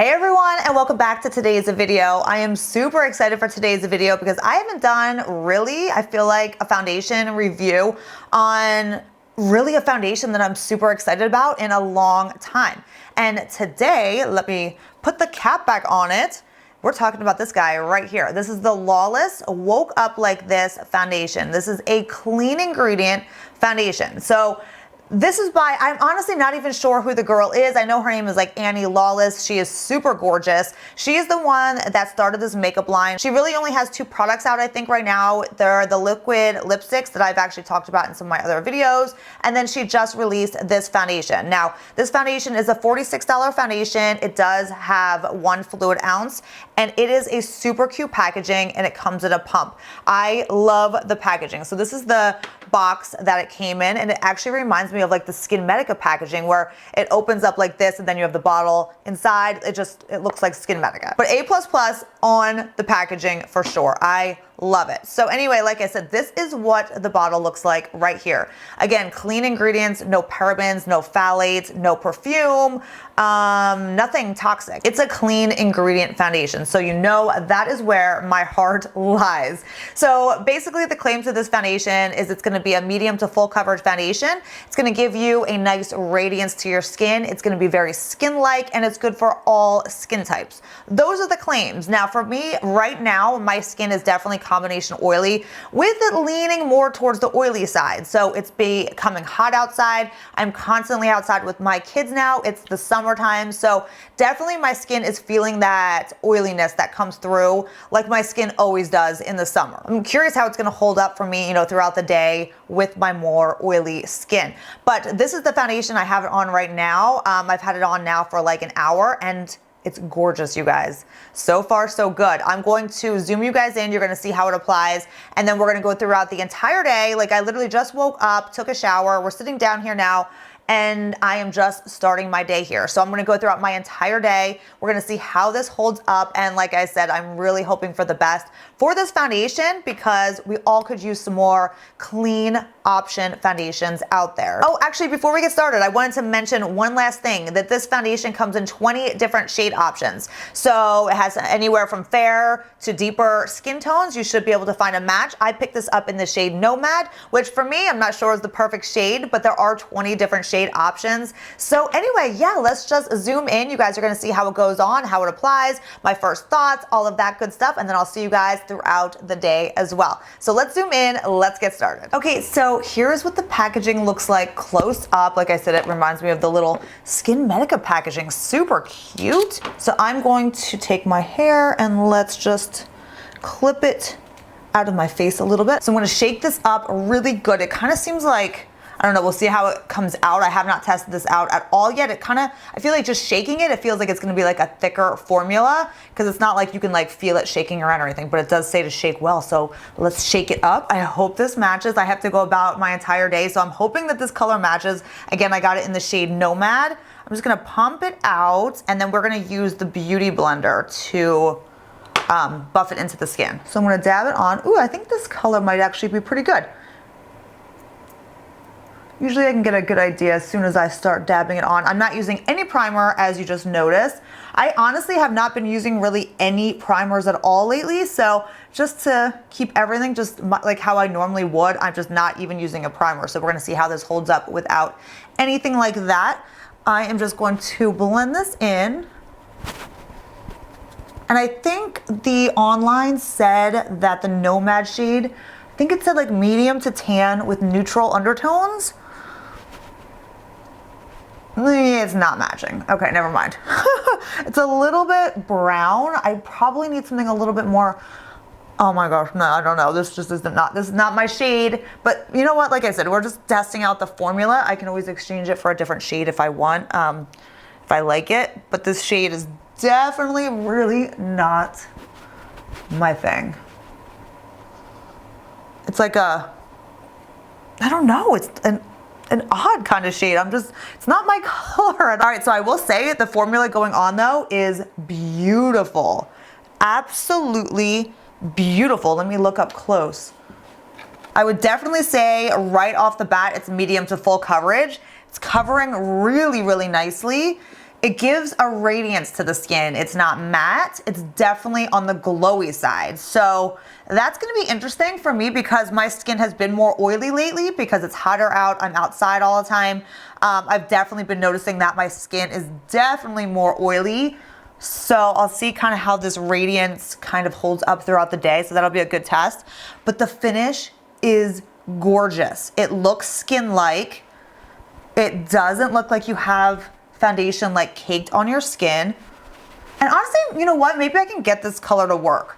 Hey everyone, and welcome back to today's video. I am super excited for today's video because I haven't done really, I feel like, a foundation review on really a foundation that I'm super excited about in a long time. And today, let me put the cap back on it. We're talking about this guy right here. This is the Lawless Woke Up Like This foundation. This is a clean ingredient foundation. So this is by, I'm honestly not even sure who the girl is. I know her name is like Annie Lawless. She is super gorgeous. She is the one that started this makeup line. She really only has two products out, I think, right now. They're the liquid lipsticks that I've actually talked about in some of my other videos. And then she just released this foundation. Now, this foundation is a $46 foundation. It does have 1 fluid ounce and it is a super cute packaging and it comes in a pump. I love the packaging. So this is the box that it came in, and it actually reminds me of like the Skin Medica packaging where it opens up like this and then you have the bottle inside. It looks like Skin Medica. But A++ on the packaging for sure. I love it. So anyway, like I said, this is what the bottle looks like right here. Again, clean ingredients, no parabens, no phthalates, no perfume, nothing toxic. It's a clean ingredient foundation. So you know that is where my heart lies. So basically the claim to this foundation is it's gonna be a medium to full coverage foundation. It's gonna give you a nice radiance to your skin. It's gonna be very skin-like and it's good for all skin types. Those are the claims. Now for me right now, my skin is definitely combination oily with it leaning more towards the oily side. So it's becoming hot outside. I'm constantly outside with my kids now. It's the summertime. So definitely my skin is feeling that oiliness that comes through like my skin always does in the summer. I'm curious how it's going to hold up for me, throughout the day with my more oily skin. But this is the foundation. I have it on right now. I've had it on now for like an hour and it's gorgeous, you guys. So far, so good. I'm going to zoom you guys in. You're going to see how it applies. And then we're going to go throughout the entire day. Like I literally just woke up, took a shower. We're sitting down here now and I am just starting my day here. So I'm going to go throughout my entire day. We're going to see how this holds up. And like I said, I'm really hoping for the best for this foundation because we all could use some more clean option foundations out there. Oh, actually, before we get started, I wanted to mention one last thing, that this foundation comes in 20 different shade options. So it has anywhere from fair to deeper skin tones. You should be able to find a match. I picked this up in the shade Nomad, which for me, I'm not sure is the perfect shade, but there are 20 different shade options. So anyway, yeah, let's just zoom in. You guys are going to see how it goes on, how it applies, my first thoughts, all of that good stuff. And then I'll see you guys throughout the day as well. So let's zoom in. Let's get started. Okay, so here's what the packaging looks like close up. Like I said, it reminds me of the little Skin Medica packaging. Super cute. So I'm going to take my hair and let's just clip it out of my face a little bit. So I'm going to shake this up really good. It kind of seems like, I don't know, we'll see how it comes out. I have not tested this out at all yet. I feel like just shaking it, it feels like it's gonna be like a thicker formula because it's not like you can like feel it shaking around or anything, but it does say to shake well. So let's shake it up. I hope this matches. I have to go about my entire day. So I'm hoping that this color matches. Again, I got it in the shade Nomad. I'm just gonna pump it out and then we're gonna use the Beauty Blender to buff it into the skin. So I'm gonna dab it on. Ooh, I think this color might actually be pretty good. Usually I can get a good idea as soon as I start dabbing it on. I'm not using any primer, as you just noticed. I honestly have not been using really any primers at all lately. So just to keep everything just like how I normally would, I'm just not even using a primer. So we're gonna see how this holds up without anything like that. I am just going to blend this in. And I think the online said that the Nomad shade, I think it said like medium to tan with neutral undertones. It's not matching. Okay, never mind. It's a little bit brown. I probably need something a little bit more. Oh my gosh, no, I don't know. This is not my shade. But you know what? Like I said, we're just testing out the formula. I can always exchange it for a different shade if I want, if I like it. But this shade is definitely really not my thing. It's like I don't know. It's an odd kind of shade. It's not my color. All right, so I will say the formula going on though is beautiful. Absolutely beautiful. Let me look up close. I would definitely say right off the bat, it's medium to full coverage. It's covering really, really nicely. it gives a radiance to the skin. It's not matte, it's definitely on the glowy side. So that's gonna be interesting for me because my skin has been more oily lately because it's hotter out, I'm outside all the time. I've definitely been noticing that my skin is definitely more oily. So I'll see kind of how this radiance kind of holds up throughout the day. So that'll be a good test. But the finish is gorgeous. It looks skin-like. It doesn't look like you have foundation like caked on your skin. And honestly, you know what? Maybe I can get this color to work.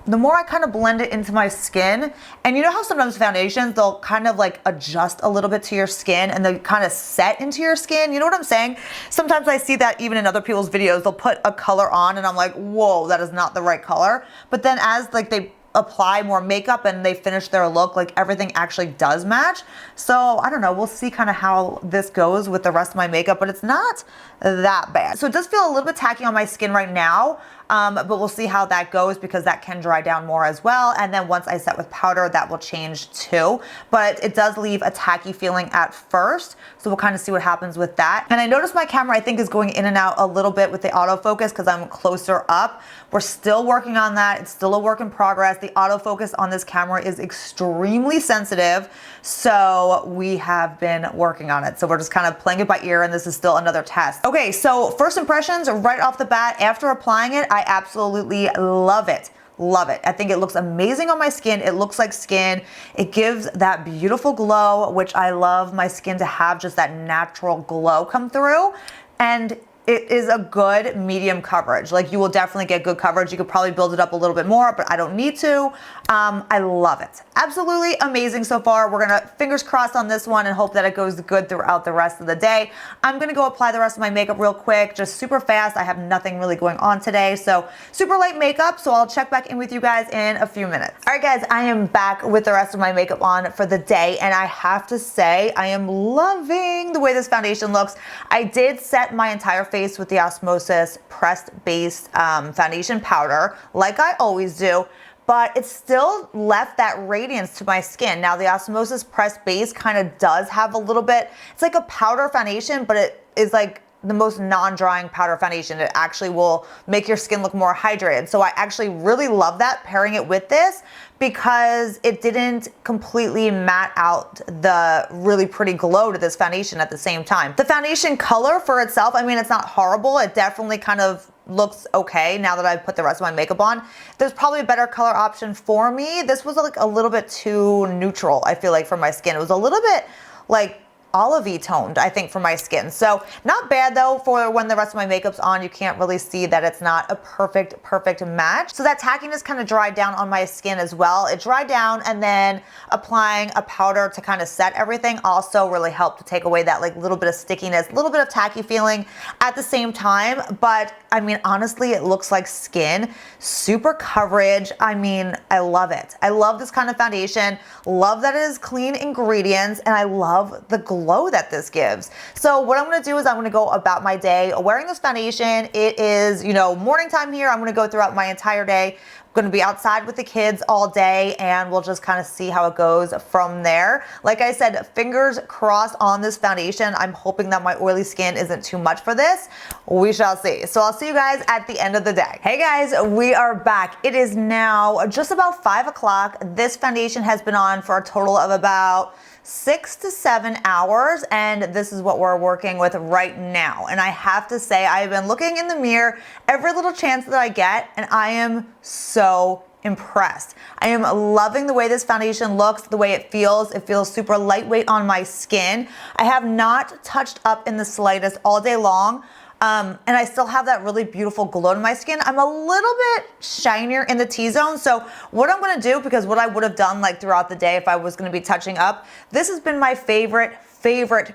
The more I kind of blend it into my skin, and you know how sometimes foundations, they'll kind of like adjust a little bit to your skin and they kind of set into your skin. You know what I'm saying? Sometimes I see that even in other people's videos, they'll put a color on and I'm like, whoa, that is not the right color. But then as like they apply more makeup and they finish their look, like everything actually does match. So I don't know, we'll see kind of how this goes with the rest of my makeup, but it's not that bad. So it does feel a little bit tacky on my skin right now, but we'll see how that goes because that can dry down more as well. And then once I set with powder, that will change too. But it does leave a tacky feeling at first. So we'll kind of see what happens with that. And I noticed my camera, I think, is going in and out a little bit with the autofocus because I'm closer up. We're still working on that. It's still a work in progress. The autofocus on this camera is extremely sensitive. So we have been working on it. So we're just kind of playing it by ear and this is still another test. Okay, so first impressions right off the bat, after applying it, I absolutely love it. Love it. I think it looks amazing on my skin. It looks like skin. It gives that beautiful glow, which I love my skin to have, just that natural glow come through. And it is a good medium coverage. Like you will definitely get good coverage. You could probably build it up a little bit more, but I don't need to. I love it. Absolutely amazing so far. We're gonna fingers crossed on this one and hope that it goes good throughout the rest of the day. I'm gonna go apply the rest of my makeup real quick, just super fast. I have nothing really going on today, so super light makeup. So I'll check back in with you guys in a few minutes. All right, guys, I am back with the rest of my makeup on for the day, and I have to say I am loving the way this foundation looks. I did set my entire face with the Osmosis pressed base foundation powder, like I always do, but it still left that radiance to my skin. Now the Osmosis pressed base kind of does have a little bit, it's like a powder foundation, but it is like the most non-drying powder foundation. It actually will make your skin look more hydrated. So I actually really love that pairing it with this because it didn't completely matte out the really pretty glow to this foundation at the same time. The foundation color for itself, I mean, it's not horrible. It definitely kind of looks okay now that I've put the rest of my makeup on. There's probably a better color option for me. This was like a little bit too neutral, I feel like, for my skin. It was a little bit like olive-y toned, I think, for my skin. So not bad though, for when the rest of my makeup's on, you can't really see that it's not a perfect match. So that tackiness kind of dried down on my skin as well. It dried down, and then applying a powder to kind of set everything also really helped to take away that like little bit of stickiness, a little bit of tacky feeling at the same time. But I mean, honestly, it looks like skin, super coverage. I mean, I love it. I love this kind of foundation, love that it is clean ingredients, and I love the glow that this gives. So what I'm gonna do is I'm gonna go about my day wearing this foundation. It is, you know, morning time here. I'm gonna go throughout my entire day. I'm gonna be outside with the kids all day, and we'll just kind of see how it goes from there. Like I said, fingers crossed on this foundation. I'm hoping that my oily skin isn't too much for this. We shall see. So I'll see you guys at the end of the day. Hey guys, we are back. It is now just about 5 o'clock. This foundation has been on for a total of about 6 to 7 hours, and this is what we're working with right now. And I have to say, I've been looking in the mirror every little chance that I get, and I am so impressed. I am loving the way this foundation looks, the way it feels. It feels super lightweight on my skin. I have not touched up in the slightest all day long. And I still have that really beautiful glow to my skin. I'm a little bit shinier in the T-zone. So what I'm gonna do, because what I would have done like throughout the day if I was gonna be touching up, this has been my favorite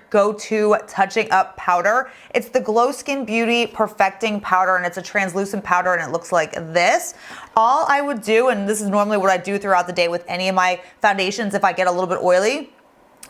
go-to touching up powder. It's the Glow Skin Beauty Perfecting Powder, and it's a translucent powder, and it looks like this. All I would do, and this is normally what I do throughout the day with any of my foundations if I get a little bit oily,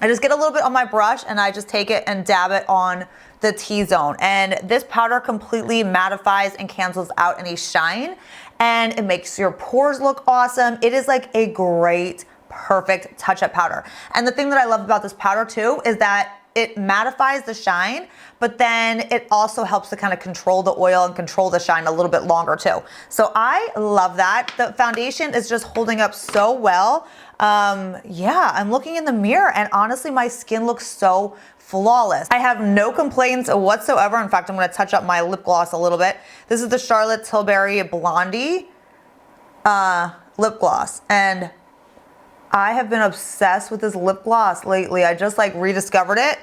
I just get a little bit on my brush and I just take it and dab it on the T-zone. And this powder completely mattifies and cancels out any shine, and it makes your pores look awesome. It is like a great, perfect touch-up powder. And the thing that I love about this powder too is that it mattifies the shine, but then it also helps to kind of control the oil and control the shine a little bit longer too. So I love that. The foundation is just holding up so well. Yeah, I'm looking in the mirror and honestly, my skin looks so flawless. I have no complaints whatsoever. In fact, I'm gonna touch up my lip gloss a little bit. This is the Charlotte Tilbury Blondie lip gloss. And I have been obsessed with this lip gloss lately. I just like rediscovered it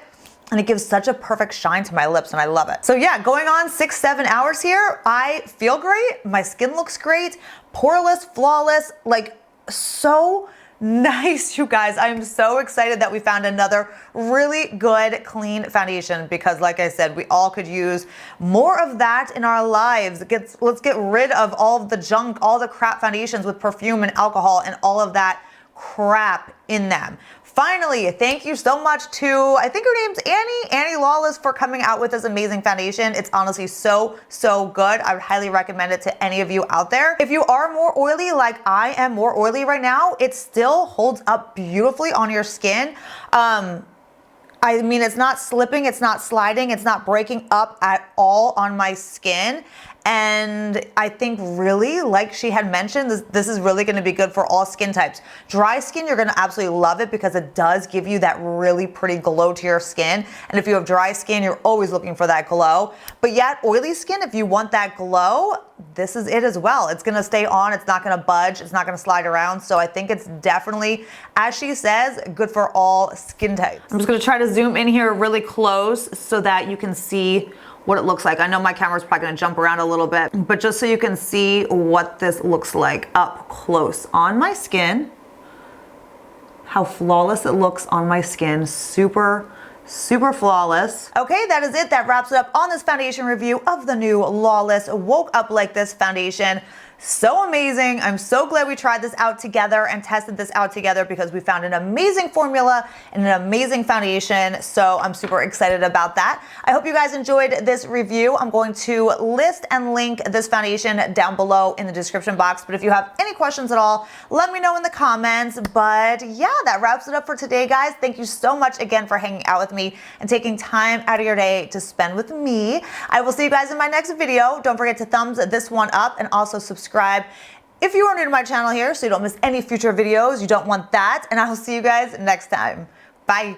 and it gives such a perfect shine to my lips and I love it. So yeah, going on 6-7 hours here, I feel great. My skin looks great, poreless, flawless, like so nice, you guys. I'm so excited that we found another really good, clean foundation because like I said, we all could use more of that in our lives. Let's get rid of all of the junk, all the crap foundations with perfume and alcohol and all of that crap in them. Finally, thank you so much to, I think her name's Annie Lawless, for coming out with this amazing foundation. It's honestly so good. I would highly recommend it to any of you out there. If you are more oily, like I am more oily right now, it still holds up beautifully on your skin. I mean, it's not slipping, it's not sliding, it's not breaking up at all on my skin. And I think really, like she had mentioned, this is really gonna be good for all skin types. Dry skin, you're gonna absolutely love it because it does give you that really pretty glow to your skin. And if you have dry skin, you're always looking for that glow. But yet, oily skin, if you want that glow, this is it as well. It's gonna stay on, it's not gonna budge, it's not gonna slide around. So I think it's definitely, as she says, good for all skin types. I'm just gonna try to zoom in here really close so that you can see what it looks like. I know my camera's probably gonna jump around a little bit, but just so you can see what this looks like up close on my skin, how flawless it looks on my skin. Super flawless. Okay, that is it. That wraps it up on this foundation review of the new Lawless Woke Up Like This foundation. So amazing. I'm so glad we tried this out together and tested this out together because we found an amazing formula and an amazing foundation. So I'm super excited about that. I hope you guys enjoyed this review. I'm going to list and link this foundation down below in the description box. But if you have any questions at all, let me know in the comments. But yeah, that wraps it up for today, guys. Thank you so much again for hanging out with me and taking time out of your day to spend with me. I will see you guys in my next video. Don't forget to thumbs this one up and also subscribe if you are new to my channel here so you don't miss any future videos. You don't want that. And I will see you guys next time. Bye.